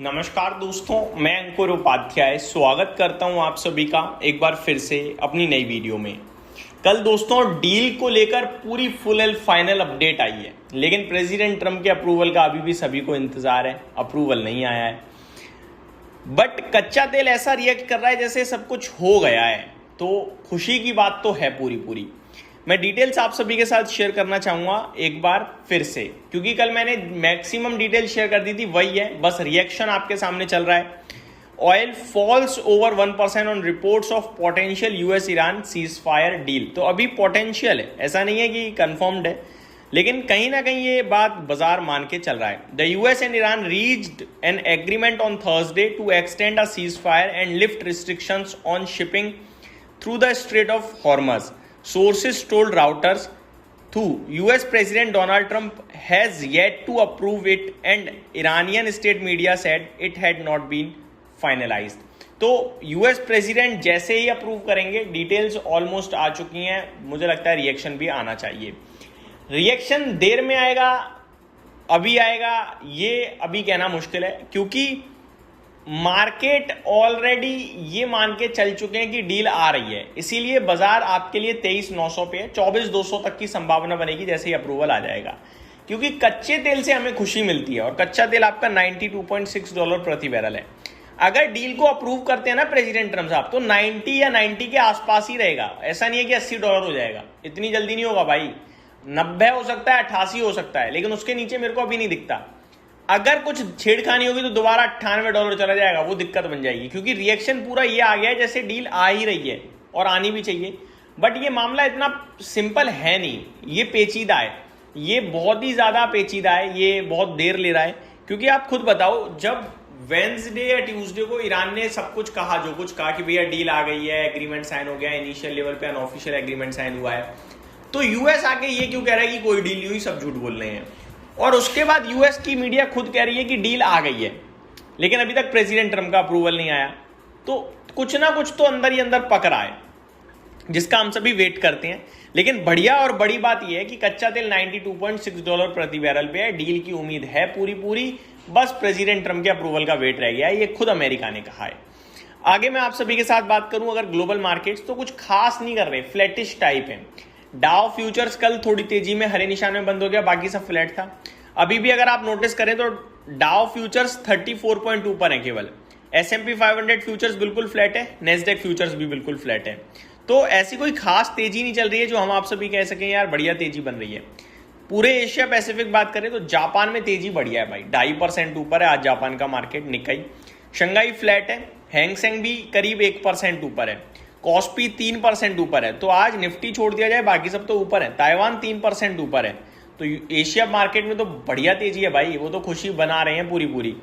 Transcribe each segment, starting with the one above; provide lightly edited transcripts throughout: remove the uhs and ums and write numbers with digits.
नमस्कार दोस्तों, मैं अंकुर उपाध्याय स्वागत करता हूं आप सभी का एक बार फिर से अपनी नई वीडियो में। कल दोस्तों डील को लेकर पूरी फुल एंड फाइनल अपडेट आई है, लेकिन प्रेसिडेंट ट्रंप के अप्रूवल का अभी भी सभी को इंतजार है। अप्रूवल नहीं आया है, बट कच्चा तेल ऐसा रिएक्ट कर रहा है जैसे सब कुछ हो गया है। तो खुशी की बात तो है पूरी पूरी। मैं डिटेल्स आप सभी के साथ शेयर करना चाहूंगा एक बार फिर से, क्योंकि कल मैंने मैक्सिमम डिटेल शेयर कर दी थी, वही है, बस रिएक्शन आपके सामने चल रहा है। Oil falls over 1% on reports of potential US Iran ceasefire deal. तो अभी पोटेंशियल है, ऐसा नहीं है कि कंफर्म्ड है, लेकिन कहीं ना कहीं ये बात बाजार मान के चल रहा है। The US and Iran reached an agreement on Thursday to extend a ceasefire and lift restrictions on shipping through the Strait of Hormuz, sources told Reuters. US President Donald Trump has yet to approve it and Iranian state media said it had not been finalized. तो US president जैसे ही approve करेंगे, details almost आ चुकी हैं, मुझे लगता है reaction भी आना चाहिए। रिएक्शन देर में आएगा, अभी आएगा, ये अभी कहना मुश्किल है, क्योंकि मार्केट ऑलरेडी ये मान के चल चुके हैं कि डील आ रही है। इसीलिए बाजार आपके लिए 23,900 पे है, 24,200 तक की संभावना बनेगी जैसे ही अप्रूवल आ जाएगा, क्योंकि कच्चे तेल से हमें खुशी मिलती है और कच्चा तेल आपका $92.6 प्रति बैरल है। अगर डील को अप्रूव करते हैं ना प्रेसिडेंट ट्रम्प साहब, तो 90 या 90 के आसपास ही रहेगा। ऐसा नहीं है कि $80 हो जाएगा, इतनी जल्दी नहीं होगा भाई। 90 हो सकता है, 88 हो सकता है, लेकिन उसके नीचे मेरे को अभी नहीं दिखता। अगर कुछ छेड़खानी होगी तो दोबारा $98 चला जाएगा, वो दिक्कत बन जाएगी, क्योंकि रिएक्शन पूरा ये आ गया है जैसे डील आ ही रही है और आनी भी चाहिए। बट ये मामला इतना सिंपल है नहीं, ये पेचीदा है, ये बहुत ही ज्यादा पेचीदा है, ये बहुत देर ले रहा है। क्योंकि आप खुद बताओ, जब वेंसडे या ट्यूसडे को ईरान ने सब कुछ कहा, जो कुछ कहा कि भैया डील आ गई है, एग्रीमेंट साइन हो गया, इनिशियल लेवल पे अनऑफिशियल एग्रीमेंट साइन हुआ है, तो यूएस आके ये क्यों कह रहा है कि कोई डील नहीं हुई, सब झूठ बोल रहे हैं। और उसके बाद यूएस की मीडिया खुद कह रही है कि डील आ गई है, लेकिन अभी तक प्रेसिडेंट ट्रम्प का अप्रूवल नहीं आया। तो कुछ ना कुछ तो अंदर ही अंदर पक रहा है, जिसका हम सभी वेट करते हैं। लेकिन बढ़िया और बड़ी बात यह है कि कच्चा तेल $92.6 प्रति बैरल पे है। डील की उम्मीद है पूरी पूरी, बस प्रेसिडेंट ट्रम्प के अप्रूवल का वेट रह गया है, ये खुद अमेरिका ने कहा है। आगे मैं आप सभी के साथ बात करूं अगर ग्लोबल मार्केट्स, तो कुछ खास नहीं कर रहे, फ्लैटिश टाइप है। डाउ फ्यूचर्स कल थोड़ी तेजी में हरे निशान में बंद हो गया, बाकी सब फ्लैट था। अभी भी अगर आप नोटिस करें तो डाउ फ्यूचर्स 34.2 पर है केवल। S&P 500 फ्यूचर्स बिल्कुल फ्लैट है, नेस्डेक फ्यूचर्स भी बिल्कुल फ्लैट है। तो ऐसी कोई खास तेजी नहीं चल रही है जो हम आप सभी कह सकें यार बढ़िया तेजी बन रही है। पूरे एशिया पैसिफिक बात करें तो जापान में तेजी बढ़िया है भाई, 2.5% ऊपर है आज जापान का मार्केट। निकाई शंघाई फ्लैट है, हैंगसेंग भी करीब 1% ऊपर है, कॉस्पी 3% ऊपर है। तो आज निफ्टी छोड़ दिया जाए, बाकी सब तो ऊपर है। ताइवान 3% ऊपर है। तो एशिया मार्केट में तो बढ़िया तेजी है भाई, वो तो खुशी बना रहे हैं पूरी पूरी।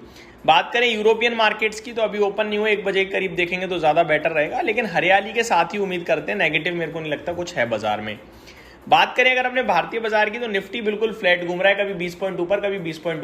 बात करें यूरोपियन मार्केट्स की, तो अभी ओपन नहीं हुए, 1 बजे के करीब देखेंगे तो ज्यादा बेटर रहेगा, लेकिन हरियाली के साथ ही उम्मीद करते हैं, नेगेटिव मेरे को नहीं लगता कुछ है बाजार में। बात करें अगर अपने भारतीय बाजार की, तो निफ्टी बिल्कुल फ्लैट घूम रहा है, कभी 20 पॉइंट ऊपर, कभी 20 पॉइंट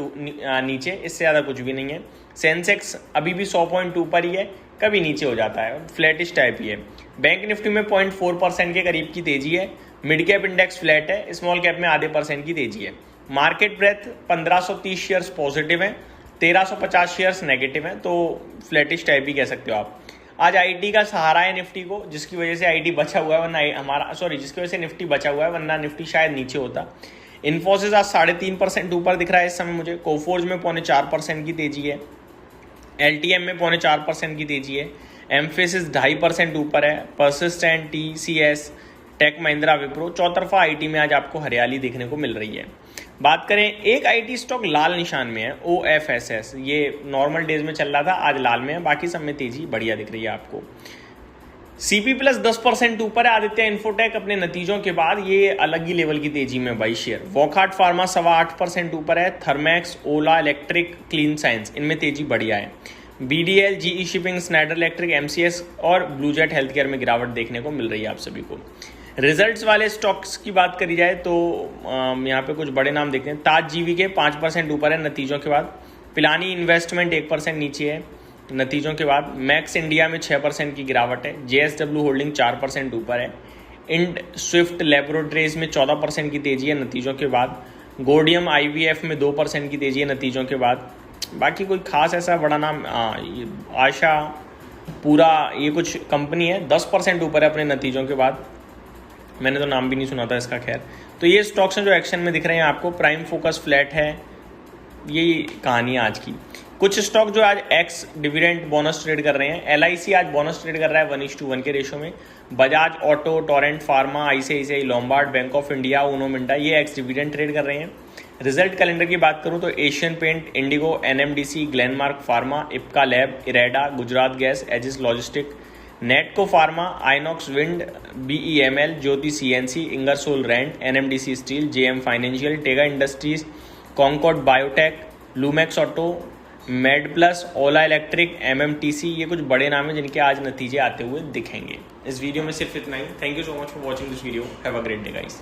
नीचे, इससे ज्यादा कुछ भी नहीं है। सेंसेक्स अभी भी 100 पॉइंट ऊपर ही है, कभी नीचे हो जाता है, फ्लैटिश टाइप ही है। बैंक निफ्टी में 0.4% के करीब की तेजी है। मिड कैप इंडेक्स फ्लैट है, स्मॉल कैप में ½ % की तेजी है। मार्केट ब्रेथ 1530 शेयर्स पॉजिटिव है, 1350 शेयर्स नेगेटिव है, तो फ्लैटिश टाइप ही कह सकते हो आप। आज आईटी का सहारा है निफ्टी को, जिसकी वजह से आईटी बचा हुआ है, वरना जिसकी वजह से निफ्टी बचा हुआ है, वरना निफ्टी शायद नीचे होता। इन्फोसिस आज 3.5% ऊपर दिख रहा है इस समय मुझे। कोफोर्ज में 0.4% की तेजी है, एलटीएम में 0.4% की तेजी है, एम्फेसिस 2.5% ऊपर है, परसिस्टेंट, टीसीएस, टेक महिंद्रा, विप्रो, चौतरफा आईटी में आज आपको हरियाली देखने को मिल रही है। बात करें एक आईटी स्टॉक लाल निशान में है, OFSS, ये नॉर्मल डेज में चल रहा था, आज लाल में है, बाकी सब में तेजी बढ़िया दिख रही है आपको। सीपी प्लस 10% ऊपर है, आदित्य इन्फोटेक अपने नतीजों के बाद ये अलग ही लेवल की तेजी में बाई शेयर। वॉकहार्ट फार्मा 8.25% ऊपर है, थर्मैक्स, ओला इलेक्ट्रिक, क्लीन साइंस, इनमें तेजी बढ़िया है। BDL, GE shipping, Snyder electric, MCS और ब्लूजेट हेल्थ केयर में गिरावट देखने को मिल रही है आप सभी को। रिजल्ट्स वाले स्टॉक्स की बात करी जाए तो यहाँ पे कुछ बड़े नाम देखते हैं। ताज जीवी के 5% ऊपर है नतीजों के बाद। पिलानी इन्वेस्टमेंट 1% नीचे है नतीजों के बाद। मैक्स इंडिया में 6% की गिरावट है। JSW होल्डिंग 4% ऊपर है। इंड स्विफ्ट लेबोरेटरीज में 14% की तेजी है नतीजों के बाद। गोडियम IVF में 2% की तेजी है नतीजों के बाद। बाकी कोई खास ऐसा बड़ा नाम ये आशा पूरा ये कुछ कंपनी है 10% ऊपर है अपने नतीजों के बाद। मैंने तो नाम भी नहीं सुना था इसका, खैर। तो ये स्टॉक्स हैं जो एक्शन में दिख रहे हैं आपको। प्राइम फोकस फ्लैट है, यही कहानी है आज की। कुछ स्टॉक जो आज एक्स डिविडेंड बोनस ट्रेड कर रहे हैं। LIC आज बोनस ट्रेड कर रहा है 1:1 के रेशो में। बजाज ऑटो, टोरेंट फार्मा, ICICI लोम्बार्ड, बैंक ऑफ इंडिया, उनो मिंडा ये एक्स डिविडेंड ट्रेड कर रहे हैं। रिजल्ट कैलेंडर की बात करूं तो Asian Paint, IndiGo, NMDC, Glenmark Pharma, Ipca Lab, IREDA, Gujarat Gas, Aegis Logistic, Natco Pharma, Inox Wind, BEML, Jyoti CNC, Ingersoll Rand, NMDC Steel, JM Financial, Tega Industries, Concord Biotech, Lumax Auto, Med Plus, Ola Electric, MMTC ये कुछ बड़े नाम हैं जिनके आज नतीजे आते हुए दिखेंगे। इस वीडियो में सिर्फ इतना ही। Thank you so much for watching this video. Have a great day guys.